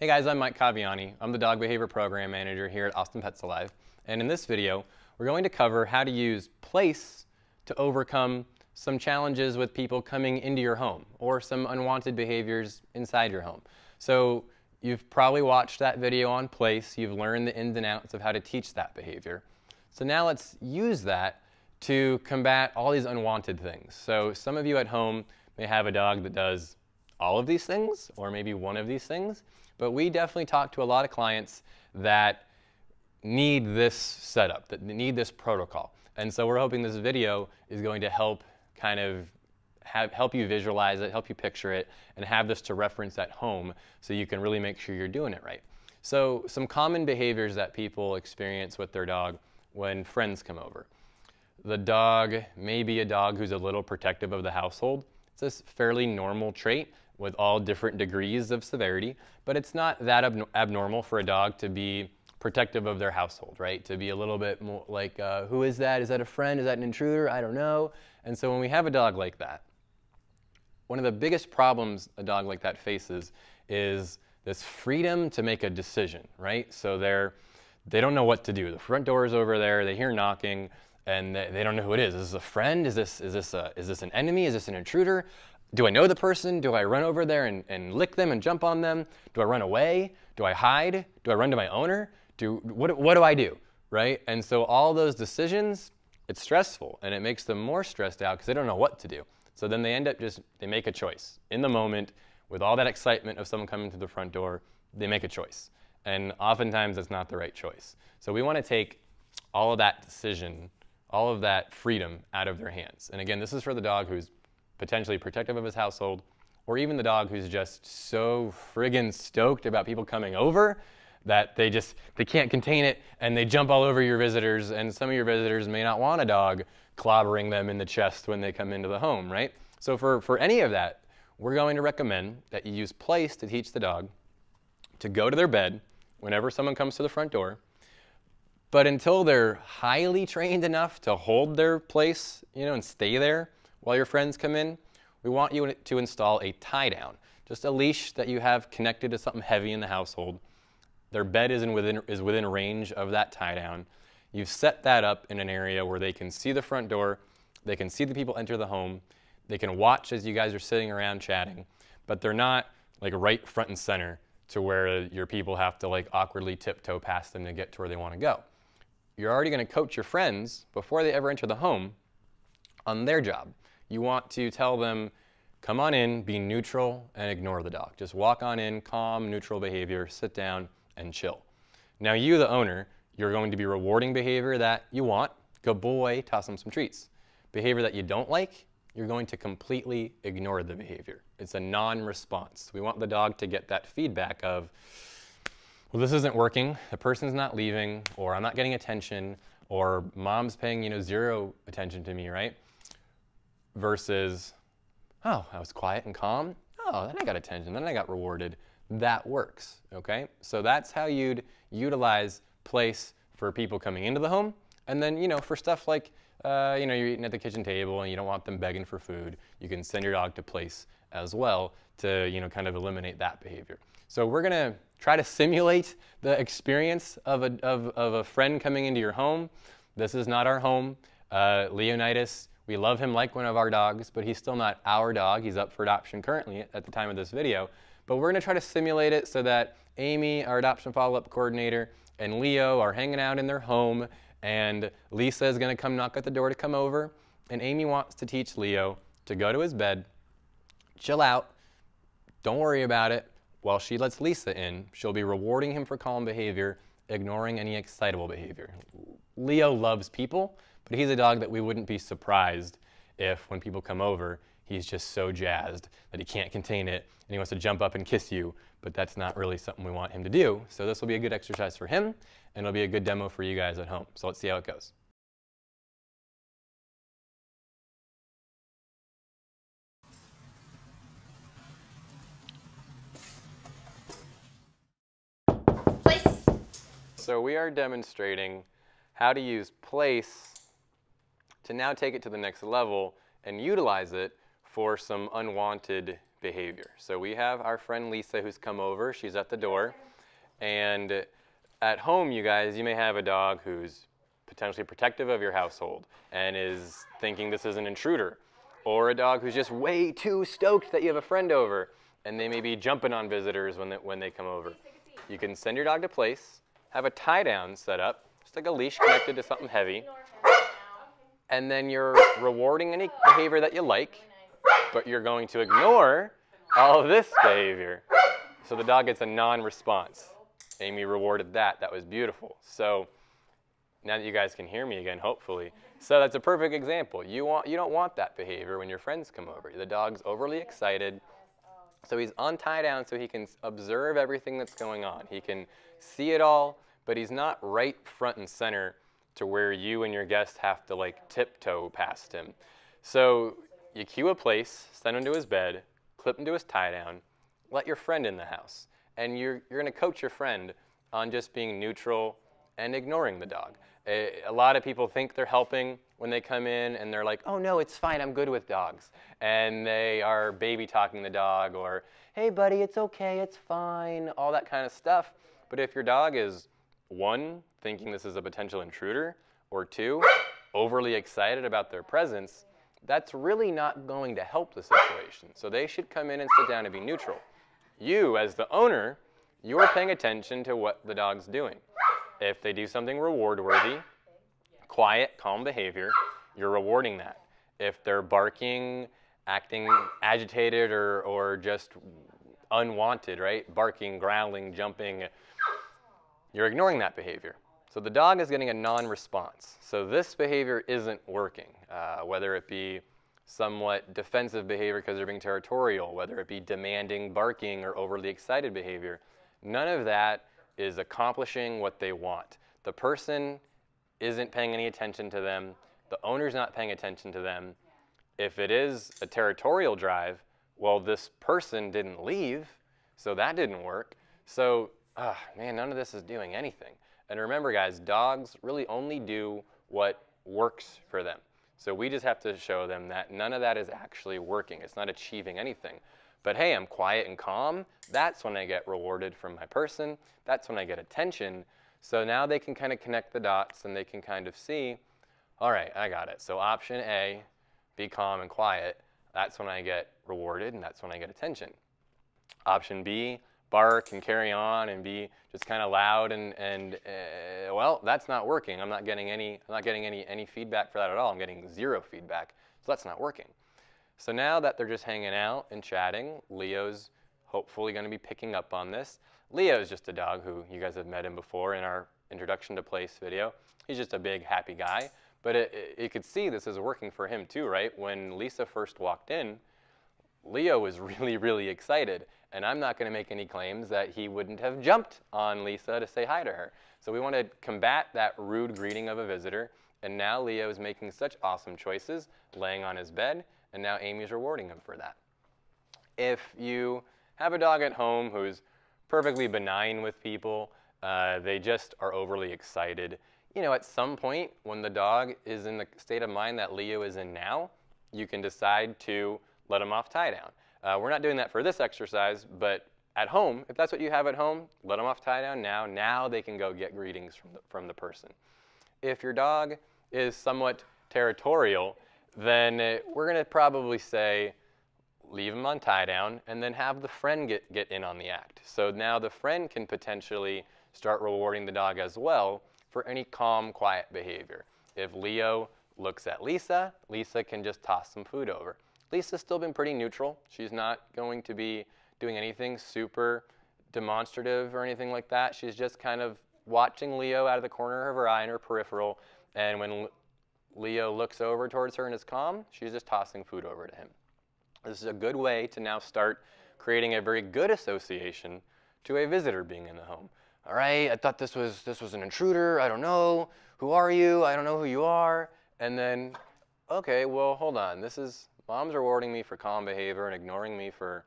Hey guys, I'm Mike Caviani. I'm the Dog Behavior Program Manager here at Austin Pets Alive. And in this video, we're going to cover how to use place to overcome some challenges with people coming into your home or some unwanted behaviors inside your home. So you've probably watched that video on place. You've learned the ins and outs of how to teach that behavior. So now let's use that to combat all these unwanted things. So some of you at home may have a dog that does all of these things or maybe one of these things. But we definitely talk to a lot of clients that need this setup, that need this protocol. And so we're hoping this video is going to help kind of help you visualize it, help you picture it, and have this to reference at home so you can really make sure you're doing it right. So some common behaviors that people experience with their dog when friends come over. The dog may be a dog who's a little protective of the household. It's a fairly normal trait with all different degrees of severity, but it's not that abnormal for a dog to be protective of their household, right? To be a little bit more like, who is that? Is that a friend? Is that an intruder? I don't know. And so when we have a dog like that, one of the biggest problems a dog like that faces is this freedom to make a decision, right? So they don't know what to do. The front door is over there, they hear knocking, and they don't know who it is. Is this a friend? Is this an enemy? Is this an intruder? Do I know the person? Do I run over there and lick them and jump on them? Do I run away? Do I hide? Do I run to my owner? What do I do, right? And so all those decisions, it's stressful, and it makes them more stressed out because they don't know what to do. So then they end up they make a choice. In the moment, with all that excitement of someone coming to the front door, they make a choice. And oftentimes it's not the right choice. So we want to take all of that decision, all of that freedom out of their hands. And again, this is for the dog who's potentially protective of his household, or even the dog who's just so friggin' stoked about people coming over that they can't contain it and they jump all over your visitors, and some of your visitors may not want a dog clobbering them in the chest when they come into the home, right? So for any of that, we're going to recommend that you use place to teach the dog to go to their bed whenever someone comes to the front door, but until they're highly trained enough to hold their place, and stay there while your friends come in, we want you to install a tie down, just a leash that you have connected to something heavy in the household. Their bed is within range of that tie down. You've set that up in an area where they can see the front door, they can see the people enter the home, they can watch as you guys are sitting around chatting, but they're not like right front and center to where your people have to like awkwardly tiptoe past them to get to where they want to go. You're already going to coach your friends before they ever enter the home on their job. You want to tell them, come on in, be neutral, and ignore the dog. Just walk on in, calm, neutral behavior, sit down, and chill. Now you, the owner, you're going to be rewarding behavior that you want. Good boy, toss them some treats. Behavior that you don't like, you're going to completely ignore the behavior. It's a non-response. We want the dog to get that feedback of, well, this isn't working, the person's not leaving, or I'm not getting attention, or mom's paying, zero attention to me, right? Versus, oh, I was quiet and calm. Oh, then I got attention, then I got rewarded. That works, okay? So that's how you'd utilize place for people coming into the home. And then, for stuff like, you're eating at the kitchen table and you don't want them begging for food, you can send your dog to place as well to, kind of eliminate that behavior. So we're gonna try to simulate the experience of a friend coming into your home. This is not our home. Leonidas, we love him like one of our dogs, but he's still not our dog. He's up for adoption currently at the time of this video. But we're going to try to simulate it so that Amy, our adoption follow-up coordinator, and Leo are hanging out in their home, and Lisa is going to come knock at the door to come over, and Amy wants to teach Leo to go to his bed, chill out, don't worry about it. While she lets Lisa in, she'll be rewarding him for calm behavior, ignoring any excitable behavior. Leo loves people, but he's a dog that we wouldn't be surprised if, when people come over, he's just so jazzed that he can't contain it and he wants to jump up and kiss you, but that's not really something we want him to do. So this will be a good exercise for him, and it'll be a good demo for you guys at home. So let's see how it goes. Place. So we are demonstrating how to use place to now take it to the next level and utilize it for some unwanted behavior. So we have our friend Lisa who's come over. She's at the door. And at home, you guys, you may have a dog who's potentially protective of your household and is thinking this is an intruder. Or a dog who's just way too stoked that you have a friend over, and they may be jumping on visitors when they come over. You can send your dog to place, have a tie-down set up, just like a leash connected to something heavy, and then you're rewarding any behavior that you like, but you're going to ignore all of this behavior. So the dog gets a non-response. Amy rewarded that. That was beautiful. So now that you guys can hear me again, hopefully. So that's a perfect example. You don't want that behavior when your friends come over. The dog's overly excited. So he's on tie down so he can observe everything that's going on. He can see it all, but he's not right front and center to where you and your guest have to like tiptoe past him. So you cue a place, send him to his bed, clip him to his tie down, let your friend in the house. And you're going to coach your friend on just being neutral and ignoring the dog. A lot of people think they're helping when they come in and they're like, oh no, it's fine, I'm good with dogs. And they are baby talking the dog, or hey buddy, it's okay, it's fine, all that kind of stuff. But if your dog is, one, thinking this is a potential intruder, or two, overly excited about their presence, that's really not going to help the situation. So they should come in and sit down and be neutral. You, as the owner, you're paying attention to what the dog's doing. If they do something reward-worthy, quiet, calm behavior, you're rewarding that. If they're barking, acting agitated, or just unwanted, right? Barking, growling, jumping, you're ignoring that behavior. So the dog is getting a non-response. So this behavior isn't working, whether it be somewhat defensive behavior because they're being territorial, whether it be demanding, barking, or overly excited behavior. None of that is accomplishing what they want. The person isn't paying any attention to them. The owner's not paying attention to them. If it is a territorial drive, well, this person didn't leave, so that didn't work. So, man, none of this is doing anything. And remember, guys, dogs really only do what works for them. So we just have to show them that none of that is actually working. It's not achieving anything. But hey, I'm quiet and calm. That's when I get rewarded from my person. That's when I get attention. So now they can kind of connect the dots and they can kind of see, all right, I got it. So option A, be calm and quiet. That's when I get rewarded and that's when I get attention. Option B, bark and carry on and be just kind of loud and well, that's not working. I'm not getting any feedback for that at all. I'm getting zero feedback. So that's not working. So now that they're just hanging out and chatting, Leo's hopefully going to be picking up on this. Leo's just a dog who you guys have met him before in our introduction to place video. He's just a big happy guy, but you could see this is working for him too, right? When Lisa first walked in, Leo was really, really excited, and I'm not going to make any claims that he wouldn't have jumped on Lisa to say hi to her. So we want to combat that rude greeting of a visitor, and now Leo is making such awesome choices, laying on his bed, and now Amy's rewarding him for that. If you have a dog at home who's perfectly benign with people, they just are overly excited, you know, at some point when the dog is in the state of mind that Leo is in now, you can decide to let him off tie down. We're not doing that for this exercise, but at home, if that's what you have at home, let them off tie down now. Now they can go get greetings from the person. If your dog is somewhat territorial, then we're going to probably say leave him on tie down and then have the friend get in on the act. So now the friend can potentially start rewarding the dog as well for any calm, quiet behavior. If Leo looks at Lisa, Lisa can just toss some food over. Lisa's still been pretty neutral. She's not going to be doing anything super demonstrative or anything like that. She's just kind of watching Leo out of the corner of her eye in her peripheral, and when Leo looks over towards her and is calm, she's just tossing food over to him. This is a good way to now start creating a very good association to a visitor being in the home. All right, I thought this was an intruder. I don't know. Who are you? I don't know who you are. And then, okay, well, hold on. Mom's rewarding me for calm behavior and ignoring me for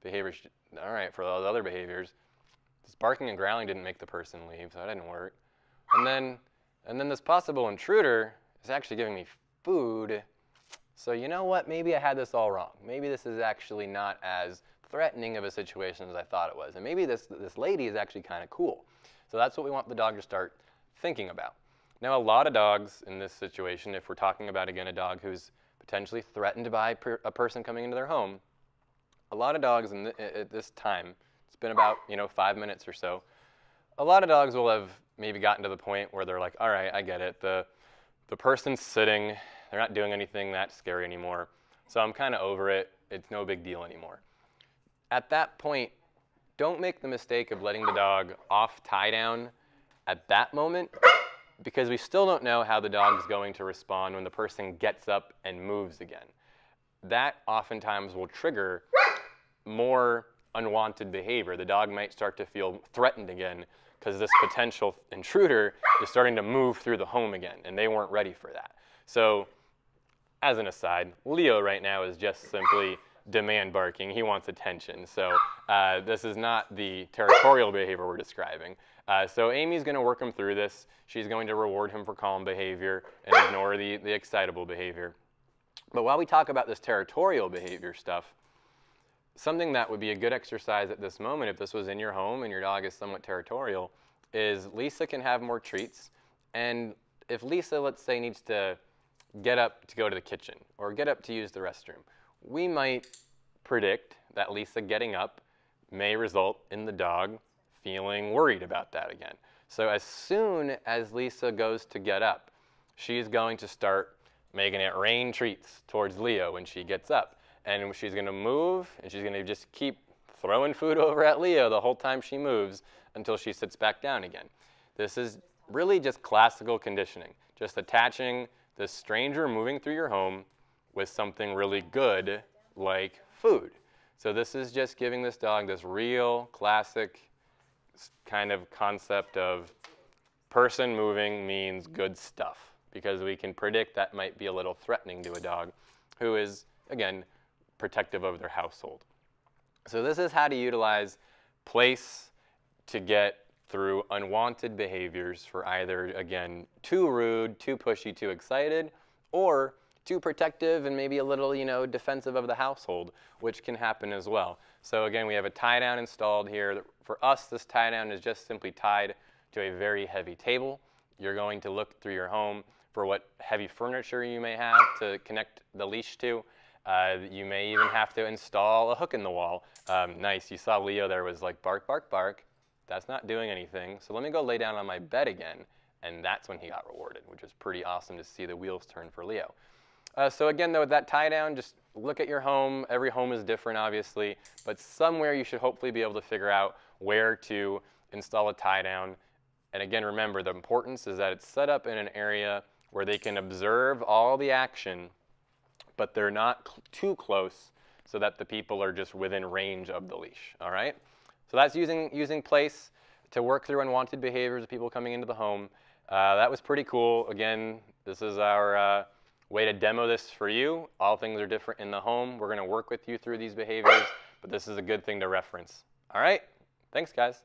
behaviors. All right, for those other behaviors. This barking and growling didn't make the person leave, so that didn't work. And then this possible intruder is actually giving me food. So you know what, maybe I had this all wrong. Maybe this is actually not as threatening of a situation as I thought it was. And maybe this lady is actually kind of cool. So that's what we want the dog to start thinking about. Now, a lot of dogs in this situation, if we're talking about, again, a dog who's potentially threatened by a person coming into their home, a lot of dogs at this time, it's been about 5 minutes or so, a lot of dogs will have maybe gotten to the point where they're like, all right, I get it. The person's sitting, they're not doing anything that scary anymore, so I'm kind of over it. It's no big deal anymore. At that point, don't make the mistake of letting the dog off tie down at that moment, because we still don't know how the dog's going to respond when the person gets up and moves again. That oftentimes will trigger more unwanted behavior. The dog might start to feel threatened again because this potential intruder is starting to move through the home again, and they weren't ready for that. So, as an aside, Leo right now is just simply demand barking. He wants attention. So this is not the territorial behavior we're describing. So Amy's going to work him through this. She's going to reward him for calm behavior and ignore the excitable behavior. But while we talk about this territorial behavior stuff, something that would be a good exercise at this moment, if this was in your home and your dog is somewhat territorial, is Lisa can have more treats. And if Lisa, let's say, needs to get up to go to the kitchen or get up to use the restroom, we might predict that Lisa getting up may result in the dog feeling worried about that again. So as soon as Lisa goes to get up, she's going to start making it rain treats towards Leo when she gets up. And she's going to move, and she's going to just keep throwing food over at Leo the whole time she moves until she sits back down again. This is really just classical conditioning, just attaching this stranger moving through your home with something really good like food. So this is just giving this dog this real classic kind of concept of person moving means good stuff, because we can predict that might be a little threatening to a dog who is, again, protective of their household. So this is how to utilize place to get through unwanted behaviors for either, again, too rude, too pushy, too excited, or too protective and maybe a little, defensive of the household, which can happen as well. So again, we have a tie down installed here. For us, this tie down is just simply tied to a very heavy table. You're going to look through your home for what heavy furniture you may have to connect the leash to. You may even have to install a hook in the wall. Nice, you saw Leo there was like bark, bark, bark. That's not doing anything. So let me go lay down on my bed again. And that's when he got rewarded, which is pretty awesome to see the wheels turn for Leo. So again, though, with that tie down, just look at your home. Every home is different, obviously, but somewhere you should hopefully be able to figure out where to install a tie down. And again, remember, the importance is that it's set up in an area where they can observe all the action, but they're not too close so that the people are just within range of the leash, all right? So that's using place to work through unwanted behaviors of people coming into the home. That was pretty cool. Again, this is our way to demo this for you. All things are different in the home. We're going to work with you through these behaviors, but this is a good thing to reference. All right? Thanks, guys.